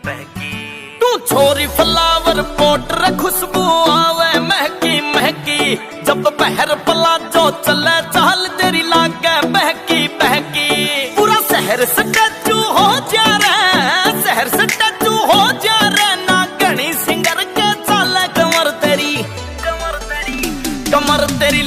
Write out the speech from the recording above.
बहकी। तू छोरी फ्लावर पोटर खुशबू आवे महकी महकी, जब बहर प्लाजो चले चाल तेरी लागे बहकी बहकी। पूरा शहर स्टैचू हो जा रे, शहर स्टैचू हो जा रे, ना घनी सिंगर के चाले कमर तेरी कमर तेरी कमर तेरी।